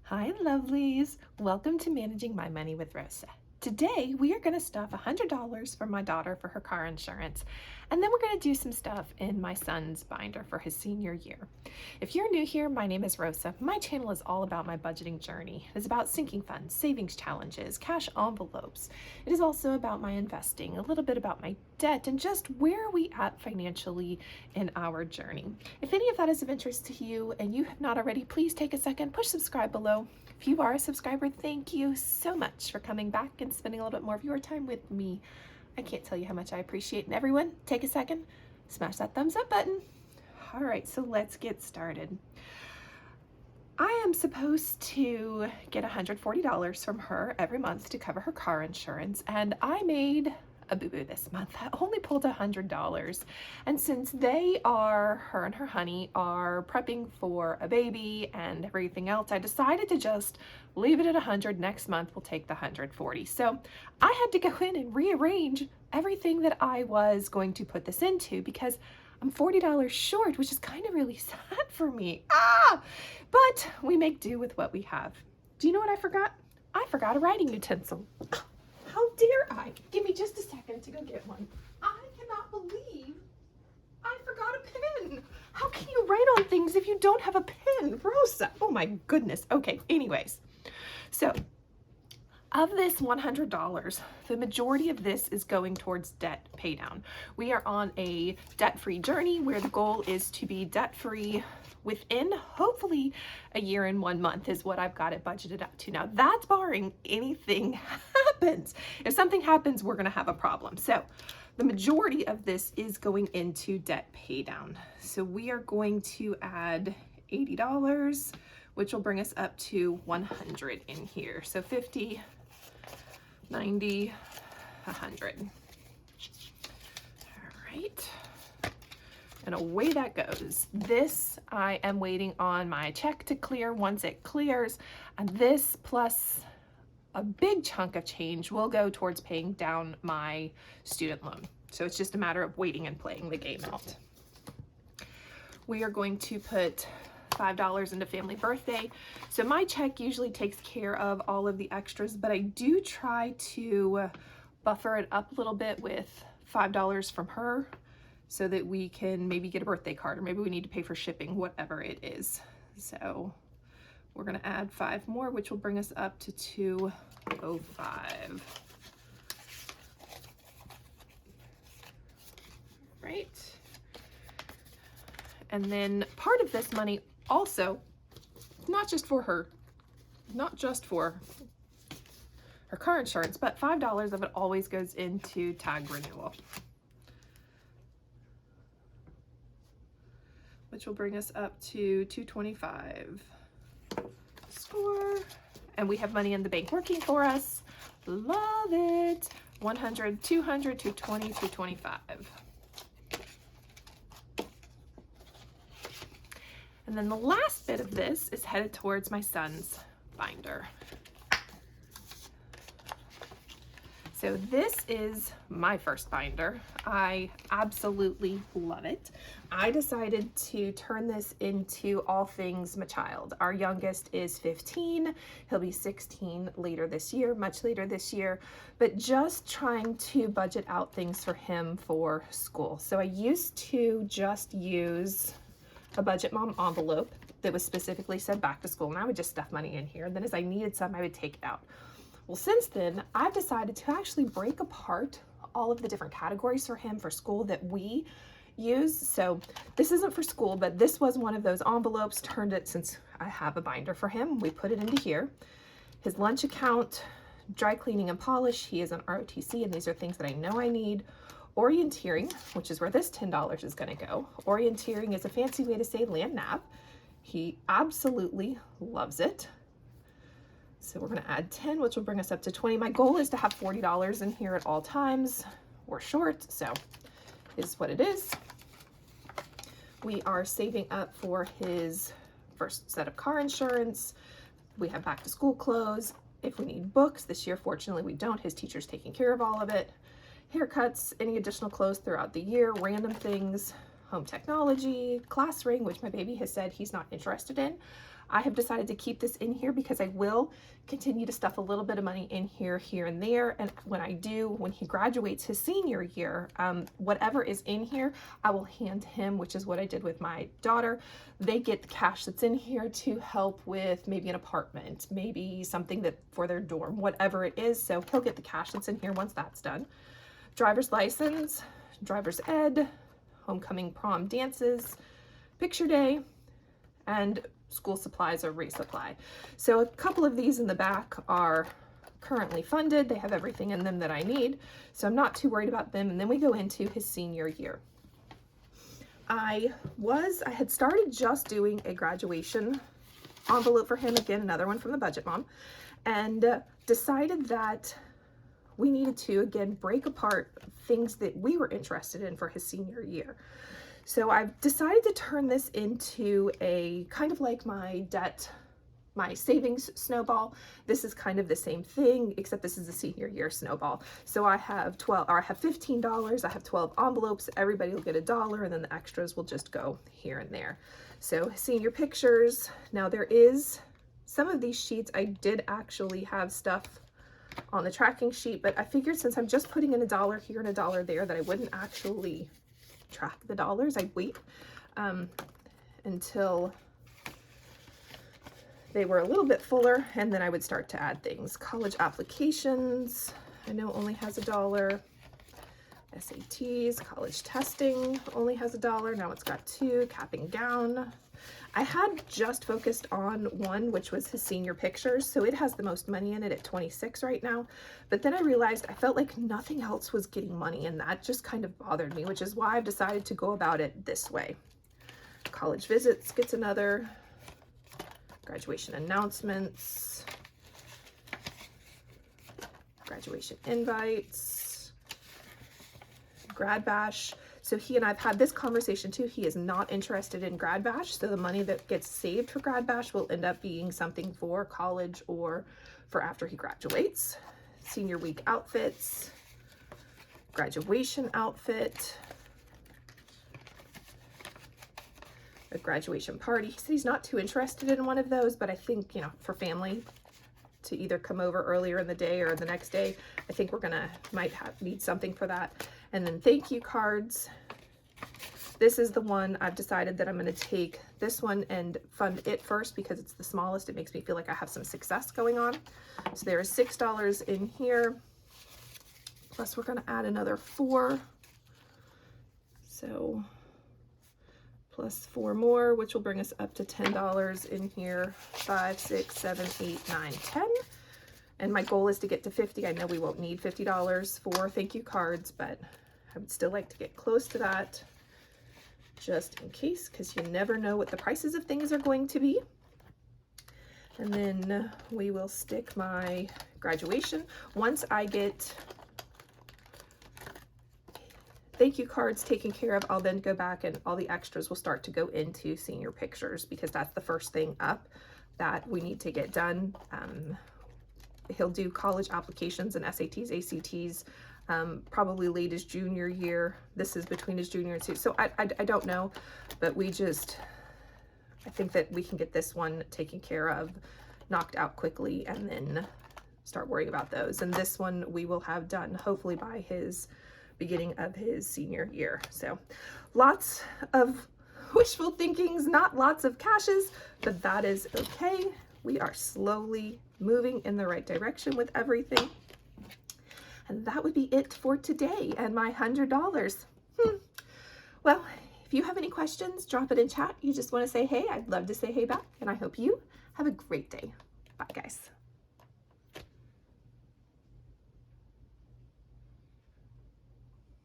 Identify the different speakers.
Speaker 1: Hi, lovelies. Welcome to Managing My Money with Rosa. Today, we are going to stuff $100 for my daughter for her car insurance, and then we're going to do some stuff in my son's binder for his senior year. If you're new here, my name is Rosa. My channel is all about my budgeting journey. It is about sinking funds, savings challenges, cash envelopes. It is also about my investing, a little bit about my debt, and just where are we at financially in our journey. If any of that is of interest to you and you have not already, please take a second, push subscribe below. If you are a subscriber, thank you so much for coming back and spending a little bit more of your time with me. I can't tell you how much I appreciate. And everyone, take a second, smash that thumbs up button. All right, so let's get started. I am supposed to get $140 from her every month to cover her car insurance, and I made a boo-boo this month. I only pulled $100. And since her and her honey are prepping for a baby and everything else, I decided to just leave it at 100. Next month we'll take the 140. So I had to go in and rearrange everything that I was going to put this into because I'm $40 short, which is kind of really sad for me. But we make do with what we have. Do you know what I forgot? I forgot a writing utensil. How dare I? Give me just a second to go get one. I cannot believe I forgot a pen. How can you write on things if you don't have a pen, Rosa? Oh my goodness. Okay, anyways. So, of this $100, the majority of this is going towards debt pay down. We are on a debt-free journey where the goal is to be debt-free within hopefully a year and 1 month is what I've got it budgeted out to. Now that's barring anything happens. If something happens, we're gonna have a problem. So the majority of this is going into debt pay down. So we are going to add $80, which will bring us up to 100 in here. So 50, 90, 100. All right. And away that goes. This, I am waiting on my check to clear. Once it clears, and this plus a big chunk of change will go towards paying down my student loan. So it's just a matter of waiting and playing the game out. We are going to put $5 into family birthday. So my check usually takes care of all of the extras, but I do try to buffer it up a little bit with $5 from her, so that we can maybe get a birthday card, or maybe we need to pay for shipping, whatever it is. So we're gonna add 5 more, which will bring us up to 205. Right. And then part of this money also, not just for her car insurance, but $5 of it always goes into tag renewal, which will bring us up to 225. Score. And we have money in the bank working for us. Love it. 100, 200, 220, 225. And then the last bit of this is headed towards my son's binder. So this is my first binder. I absolutely love it. I decided to turn this into all things my child. Our youngest is 15. He'll be 16 later this year, much later this year, but just trying to budget out things for him for school. So I used to just use a Budget Mom envelope that was specifically said back to school, and I would just stuff money in here. And then as I needed some, I would take it out. Well, since then, I've decided to actually break apart all of the different categories for him for school that we use. So this isn't for school, but this was one of those envelopes. Turned it, since I have a binder for him, we put it into here. His lunch account, dry cleaning and polish, he is an ROTC, and these are things that I know I need. Orienteering, which is where this $10 is going to go. Orienteering is a fancy way to say land nav. He absolutely loves it. So we're going to add 10, which will bring us up to 20. My goal is to have $40 in here at all times. We're short, so it is what it is. We are saving up for his first set of car insurance. We have back to school clothes. If we need books, this year, fortunately, we don't. His teacher's taking care of all of it. Haircuts, any additional clothes throughout the year, random things, home technology, class ring, which my baby has said he's not interested in. I have decided to keep this in here because I will continue to stuff a little bit of money in here, here and there. And when I do, when he graduates his senior year, whatever is in here, I will hand him, which is what I did with my daughter. They get the cash that's in here to help with maybe an apartment, maybe something that for their dorm, whatever it is. So he'll get the cash that's in here once that's done. Driver's license, driver's ed, homecoming, prom, dances, picture day, and school supplies or resupply. So a couple of these in the back are currently funded. They have everything in them that I need, so I'm not too worried about them. And then we go into his senior year. I had started just doing a graduation envelope for him, again, another one from the Budget Mom, and decided that we needed to, again, break apart things that we were interested in for his senior year. So I've decided to turn this into a kind of like my savings snowball. This is kind of the same thing, except this is a senior year snowball. So I have $15, I have 12 envelopes, everybody will get $1, and then the extras will just go here and there. So senior pictures. Now there is some of these sheets, I did actually have stuff on the tracking sheet, but I figured since I'm just putting in $1 here and $1 there that I wouldn't actually track the dollars. I'd wait until they were a little bit fuller, and then I would start to add things. College applications, I know only has $1. SATs, college testing only has $1. Now it's got 2. Cap and gown. I had just focused on one, which was his senior pictures, so it has the most money in it at 26 right now. But then I realized I felt like nothing else was getting money, and that just kind of bothered me, which is why I've decided to go about it this way. College visits gets another. Graduation announcements. Graduation invites. Grad bash. So he and I've had this conversation too. He is not interested in grad bash. So the money that gets saved for grad bash will end up being something for college or for after he graduates. Senior week outfits, graduation outfit, a graduation party. He said he's not too interested in one of those, but I think, you know, for family to either come over earlier in the day or the next day, I think we're need something for that. And then thank you cards. This is the one I've decided that I'm going to take this one and fund it first because it's the smallest. It makes me feel like I have some success going on. So there is $6 in here. Plus we're going to add another 4. So plus 4 more, which will bring us up to $10 in here. 5, 6, 7, 8, 9, 10. And my goal is to get to 50. I know we won't need $50 for thank you cards, but I would still like to get close to that just in case, because you never know what the prices of things are going to be. And then we will stick my graduation. Once I get thank you cards taken care of, I'll then go back and all the extras will start to go into senior pictures because that's the first thing up that we need to get done. He'll do college applications and SATs, ACTs, probably late his junior year. This is between his junior and senior. So I don't know, but I think that we can get this one taken care of, knocked out quickly, and then start worrying about those. And this one we will have done hopefully by his beginning of his senior year. So lots of wishful thinkings, not lots of cashes, but that is okay. We are slowly moving in the right direction with everything. And that would be it for today and my $100. Well, if you have any questions, drop it in chat. You just want to say hey, I'd love to say hey back. And I hope you have a great day. Bye, guys.